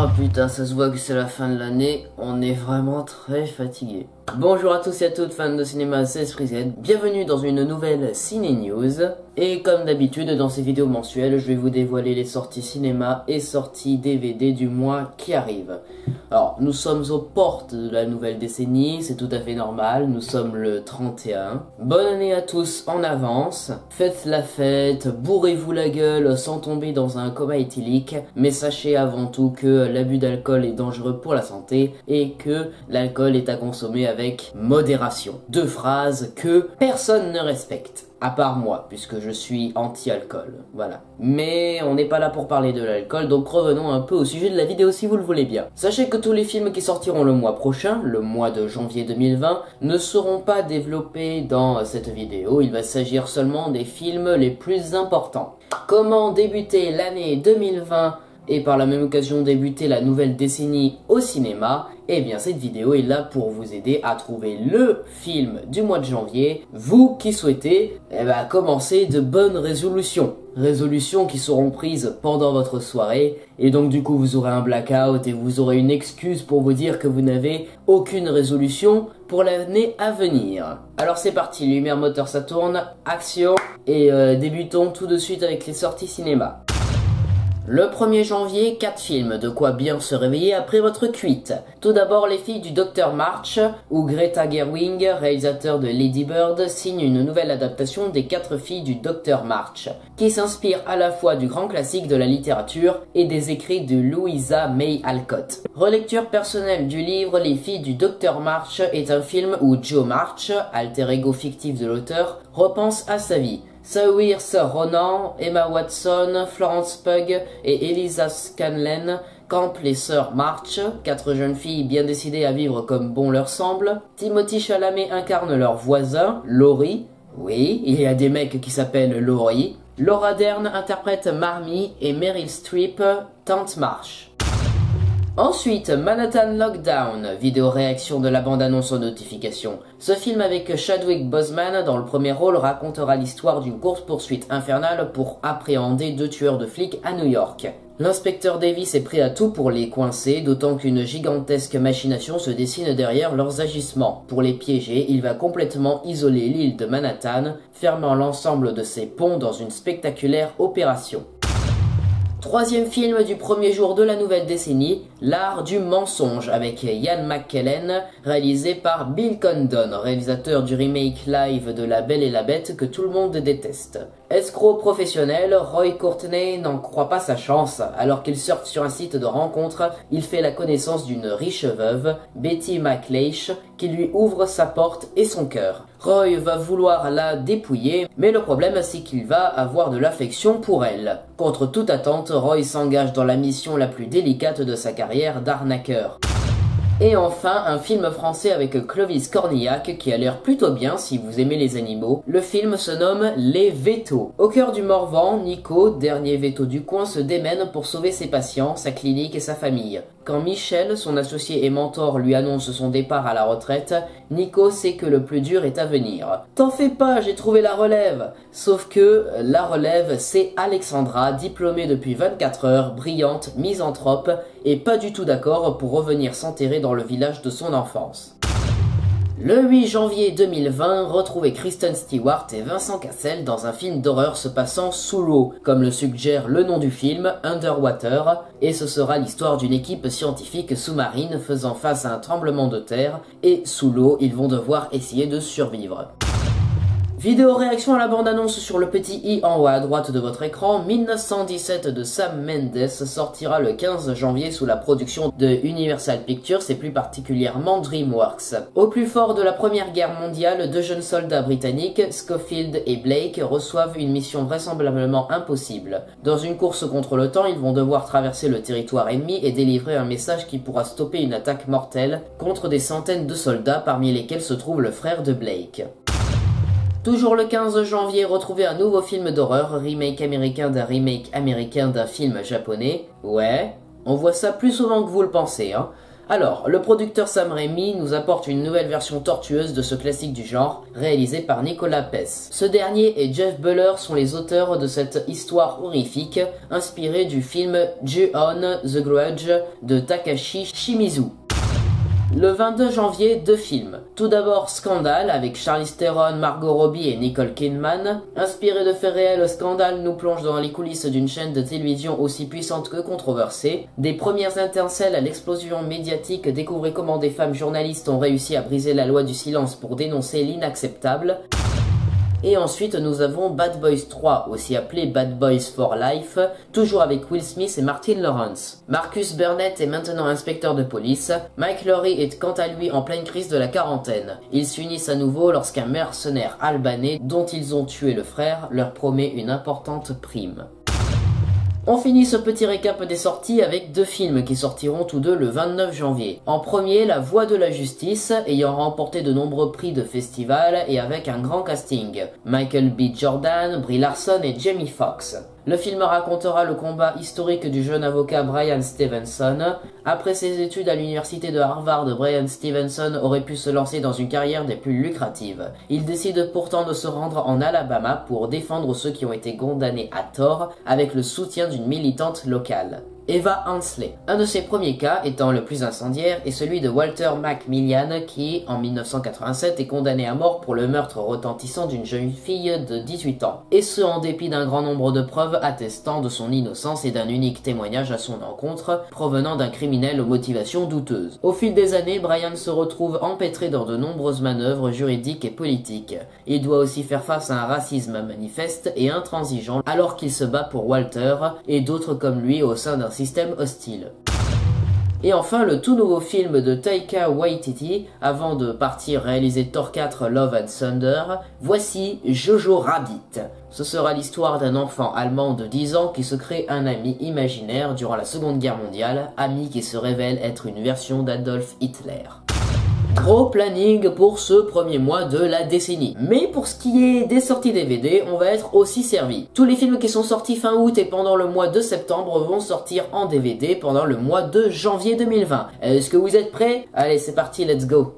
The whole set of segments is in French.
Oh putain, ça se voit que c'est la fin de l'année, on est vraiment très fatigué. Bonjour à tous et à toutes fans de cinéma, c'est Sprizen. Bienvenue dans une nouvelle Ciné News. Et comme d'habitude, dans ces vidéos mensuelles, je vais vous dévoiler les sorties cinéma et sorties DVD du mois qui arrivent. Alors, nous sommes aux portes de la nouvelle décennie, c'est tout à fait normal, nous sommes le 31. Bonne année à tous en avance, faites la fête, bourrez-vous la gueule sans tomber dans un coma éthylique, mais sachez avant tout que l'abus d'alcool est dangereux pour la santé et que l'alcool est à consommer avec modération. Deux phrases que personne ne respecte. À part moi, puisque je suis anti-alcool, voilà. Mais on n'est pas là pour parler de l'alcool, donc revenons un peu au sujet de la vidéo si vous le voulez bien. Sachez que tous les films qui sortiront le mois prochain, le mois de janvier 2020, ne seront pas développés dans cette vidéo, il va s'agir seulement des films les plus importants. Comment débuter l'année 2020 et par la même occasion débuter la nouvelle décennie au cinéma? Eh bien cette vidéo est là pour vous aider à trouver le film du mois de janvier, vous qui souhaitez commencer de bonnes résolutions. Résolutions qui seront prises pendant votre soirée, et donc du coup vous aurez un blackout et vous aurez une excuse pour vous dire que vous n'avez aucune résolution pour l'année à venir. Alors c'est parti, lumière moteur ça tourne, action, et débutons tout de suite avec les sorties cinéma. Le 1er janvier, 4 films, de quoi bien se réveiller après votre cuite. Tout d'abord, Les filles du Dr March, où Greta Gerwig, réalisateur de Lady Bird, signe une nouvelle adaptation des 4 filles du Dr March, qui s'inspire à la fois du grand classique de la littérature et des écrits de Louisa May Alcott. Relecture personnelle du livre Les filles du Dr March est un film où Jo March, alter ego fictif de l'auteur, repense à sa vie. Saoirse Ronan, Emma Watson, Florence Pugh et Eliza Scanlen campent les sœurs March, 4 jeunes filles bien décidées à vivre comme bon leur semble. Timothée Chalamet incarne leur voisin, Laurie. Oui, il y a des mecs qui s'appellent Laurie. Laura Dern interprète Marmee et Meryl Streep, Tante March. Ensuite, Manhattan Lockdown, vidéo réaction de la bande-annonce aux notifications. Ce film avec Chadwick Boseman dans le premier rôle racontera l'histoire d'une course-poursuite infernale pour appréhender 2 tueurs de flics à New York. L'inspecteur Davis est prêt à tout pour les coincer, d'autant qu'une gigantesque machination se dessine derrière leurs agissements. Pour les piéger, il va complètement isoler l'île de Manhattan, fermant l'ensemble de ses ponts dans une spectaculaire opération. Troisième film du premier jour de la nouvelle décennie, L'art du mensonge avec Ian McKellen, réalisé par Bill Condon, réalisateur du remake live de La Belle et la Bête que tout le monde déteste. Escroc professionnel, Roy Courtney n'en croit pas sa chance. Alors qu'il surfe sur un site de rencontre, il fait la connaissance d'une riche veuve, Betty McLeish, qui lui ouvre sa porte et son cœur. Roy va vouloir la dépouiller, mais le problème c'est qu'il va avoir de l'affection pour elle. Contre toute attente, Roy s'engage dans la mission la plus délicate de sa carrière d'arnaqueur. Et enfin, un film français avec Clovis Cornillac qui a l'air plutôt bien si vous aimez les animaux. Le film se nomme Les Vétos. Au cœur du Morvan, Nico, dernier véto du coin, se démène pour sauver ses patients, sa clinique et sa famille. Quand Michel, son associé et mentor, lui annonce son départ à la retraite, Nico sait que le plus dur est à venir. T'en fais pas, j'ai trouvé la relève. Sauf que la relève, c'est Alexandra, diplômée depuis 24 heures, brillante, misanthrope, et pas du tout d'accord pour revenir s'enterrer dans le village de son enfance. Le 8 janvier 2020, retrouvez Kristen Stewart et Vincent Cassel dans un film d'horreur se passant sous l'eau, comme le suggère le nom du film, Underwater, et ce sera l'histoire d'une équipe scientifique sous-marine faisant face à un tremblement de terre, et sous l'eau, ils vont devoir essayer de survivre. Vidéo réaction à la bande-annonce sur le petit i en haut à droite de votre écran, 1917 de Sam Mendes sortira le 15 janvier sous la production de Universal Pictures et plus particulièrement DreamWorks. Au plus fort de la Première Guerre mondiale, 2 jeunes soldats britanniques, Schofield et Blake, reçoivent une mission vraisemblablement impossible. Dans une course contre le temps, ils vont devoir traverser le territoire ennemi et délivrer un message qui pourra stopper une attaque mortelle contre des centaines de soldats parmi lesquels se trouve le frère de Blake. Toujours le 15 janvier, retrouvez un nouveau film d'horreur, remake américain d'un film japonais. Ouais, on voit ça plus souvent que vous le pensez, hein. Alors, le producteur Sam Raimi nous apporte une nouvelle version tortueuse de ce classique du genre, réalisé par Nicolas Pes. Ce dernier et Jeff Buller sont les auteurs de cette histoire horrifique, inspirée du film Ju-On The Grudge de Takashi Shimizu. Le 22 janvier, 2 films. Tout d'abord Scandale avec Charlize Theron, Margot Robbie et Nicole Kidman. Inspiré de faits réels, Scandale nous plonge dans les coulisses d'une chaîne de télévision aussi puissante que controversée. Des premières étincelles à l'explosion médiatique, découvrez comment des femmes journalistes ont réussi à briser la loi du silence pour dénoncer l'inacceptable. Et ensuite nous avons Bad Boys 3, aussi appelé Bad Boys for Life, toujours avec Will Smith et Martin Lawrence. Marcus Burnett est maintenant inspecteur de police, Mike Lowrey est quant à lui en pleine crise de la quarantaine. Ils s'unissent à nouveau lorsqu'un mercenaire albanais, dont ils ont tué le frère, leur promet une importante prime. On finit ce petit récap des sorties avec 2 films qui sortiront tous deux le 29 janvier. En premier, La Voix de la Justice, ayant remporté de nombreux prix de festival et avec un grand casting. Michael B. Jordan, Brie Larson et Jamie Foxx. Le film racontera le combat historique du jeune avocat Bryan Stevenson. Après ses études à l'université de Harvard, Bryan Stevenson aurait pu se lancer dans une carrière des plus lucratives. Il décide pourtant de se rendre en Alabama pour défendre ceux qui ont été condamnés à tort avec le soutien d'une militante locale. Eva Hensley. Un de ses premiers cas, étant le plus incendiaire, est celui de Walter McMillian qui, en 1987, est condamné à mort pour le meurtre retentissant d'une jeune fille de 18 ans. Et ce, en dépit d'un grand nombre de preuves attestant de son innocence et d'un unique témoignage à son encontre, provenant d'un criminel aux motivations douteuses. Au fil des années, Bryan se retrouve empêtré dans de nombreuses manœuvres juridiques et politiques. Il doit aussi faire face à un racisme manifeste et intransigeant alors qu'il se bat pour Walter et d'autres comme lui au sein d'un système hostile. Et enfin, le tout nouveau film de Taika Waititi, avant de partir réaliser Thor 4 Love and Thunder, voici Jojo Rabbit. Ce sera l'histoire d'un enfant allemand de 10 ans qui se crée un ami imaginaire durant la Seconde Guerre mondiale, ami qui se révèle être une version d'Adolf Hitler. Gros planning pour ce premier mois de la décennie. Mais pour ce qui est des sorties DVD, on va être aussi servi. Tous les films qui sont sortis fin août et pendant le mois de septembre vont sortir en DVD pendant le mois de janvier 2020. Est-ce que vous êtes prêts? Allez, c'est parti, let's go!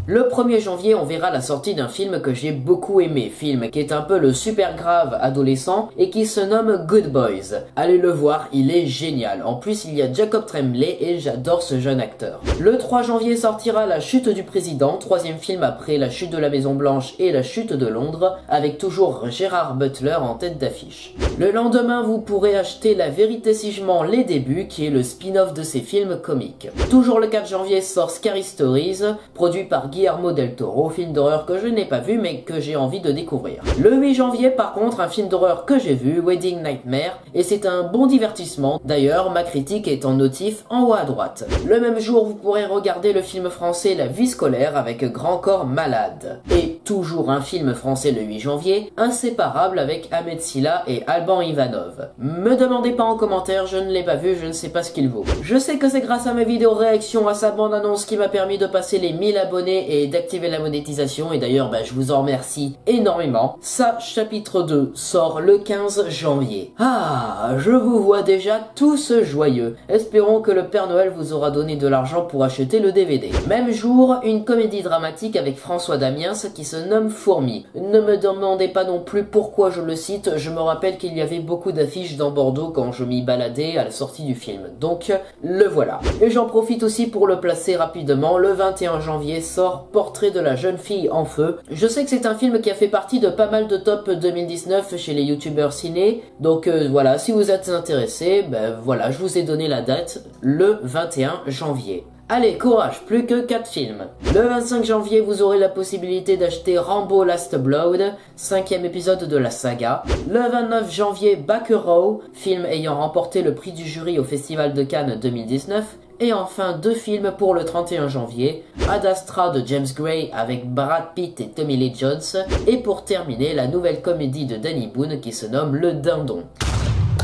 Le 1er janvier, on verra la sortie d'un film que j'ai beaucoup aimé, film qui est un peu le super grave adolescent et qui se nomme Good Boys. Allez le voir, il est génial. En plus, il y a Jacob Tremblay et j'adore ce jeune acteur. Le 3 janvier sortira La Chute du Président, 3e film après La Chute de la Maison Blanche et La Chute de Londres, avec toujours Gerard Butler en tête d'affiche. Le lendemain, vous pourrez acheter La Vérité si je mens les débuts, qui est le spin-off de ces films comiques. Toujours le 4 janvier sort Scary Stories, produit par Guillermo del Toro, film d'horreur que je n'ai pas vu mais que j'ai envie de découvrir. Le 8 janvier par contre, un film d'horreur que j'ai vu, Wedding Nightmare, et c'est un bon divertissement. D'ailleurs, ma critique est en notif en haut à droite. Le même jour, vous pourrez regarder le film français La Vie scolaire avec Grand Corps Malade. Et toujours un film français le 8 janvier, Inséparable avec Ahmed Silla et Alban Ivanov. Me demandez pas en commentaire, je ne l'ai pas vu, je ne sais pas ce qu'il vaut. Je sais que c'est grâce à mes vidéos réactions à sa bande-annonce qui m'a permis de passer les 1000 abonnés et d'activer la monétisation, et d'ailleurs je vous en remercie énormément. Ça, chapitre 2 sort le 15 janvier. Ah, je vous vois déjà tous joyeux. Espérons que le Père Noël vous aura donné de l'argent pour acheter le DVD. Même jour, une comédie dramatique avec François Damiens qui se nomme Fourmi. Ne me demandez pas non plus pourquoi je le cite, je me rappelle qu'il y avait beaucoup d'affiches dans Bordeaux quand je m'y baladais à la sortie du film. Donc, le voilà. Et j'en profite aussi pour le placer rapidement, le 21 janvier sort Portrait de la jeune fille en feu. Je sais que c'est un film qui a fait partie de pas mal de top 2019 chez les youtubeurs ciné, donc voilà, si vous êtes intéressé, voilà, je vous ai donné la date, le 21 janvier. Allez, courage, plus que 4 films. Le 25 janvier, vous aurez la possibilité d'acheter Rambo Last Blood, 5e épisode de la saga. Le 29 janvier, Back Row, film ayant remporté le prix du jury au Festival de Cannes 2019. Et enfin, 2 films pour le 31 janvier, Ad Astra de James Gray avec Brad Pitt et Tommy Lee Jones. Et pour terminer, la nouvelle comédie de Danny Boone qui se nomme Le Dindon.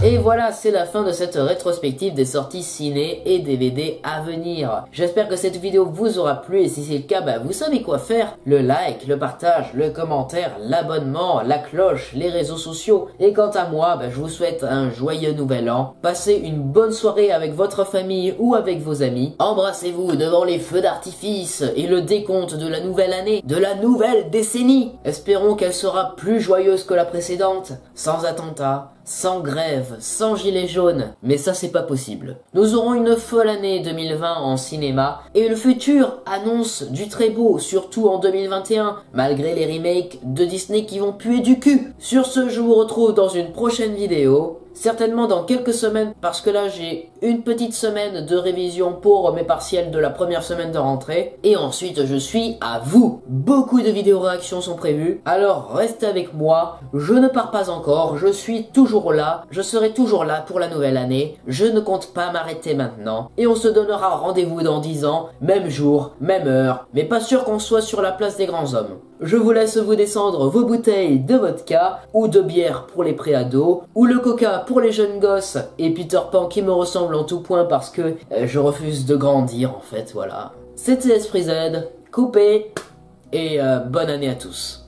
Et voilà, c'est la fin de cette rétrospective des sorties ciné et DVD à venir. J'espère que cette vidéo vous aura plu et si c'est le cas, vous savez quoi faire. Le like, le partage, le commentaire, l'abonnement, la cloche, les réseaux sociaux. Et quant à moi, je vous souhaite un joyeux nouvel an. Passez une bonne soirée avec votre famille ou avec vos amis. Embrassez-vous devant les feux d'artifice et le décompte de la nouvelle année, de la nouvelle décennie. Espérons qu'elle sera plus joyeuse que la précédente, sans attentats, sans grève, sans gilets jaunes, mais ça c'est pas possible. Nous aurons une folle année 2020 en cinéma, et le futur annonce du très beau, surtout en 2021, malgré les remakes de Disney qui vont puer du cul. Sur ce, je vous retrouve dans une prochaine vidéo, certainement dans quelques semaines, parce que là j'ai une petite semaine de révision pour mes partiels de la première semaine de rentrée, et ensuite je suis à vous. Beaucoup de vidéos réactions sont prévues, alors restez avec moi, je ne pars pas encore, je suis toujours là, je serai toujours là pour la nouvelle année, je ne compte pas m'arrêter maintenant, et on se donnera rendez-vous dans 10 ans, même jour, même heure, mais pas sûr qu'on soit sur la place des grands hommes. Je vous laisse vous descendre vos bouteilles de vodka, ou de bière pour les préados, ou le coca pour les jeunes gosses, et Peter Pan qui me ressemble en tout point parce que je refuse de grandir en fait, voilà. C'était Esprit Z, coupé, et bonne année à tous.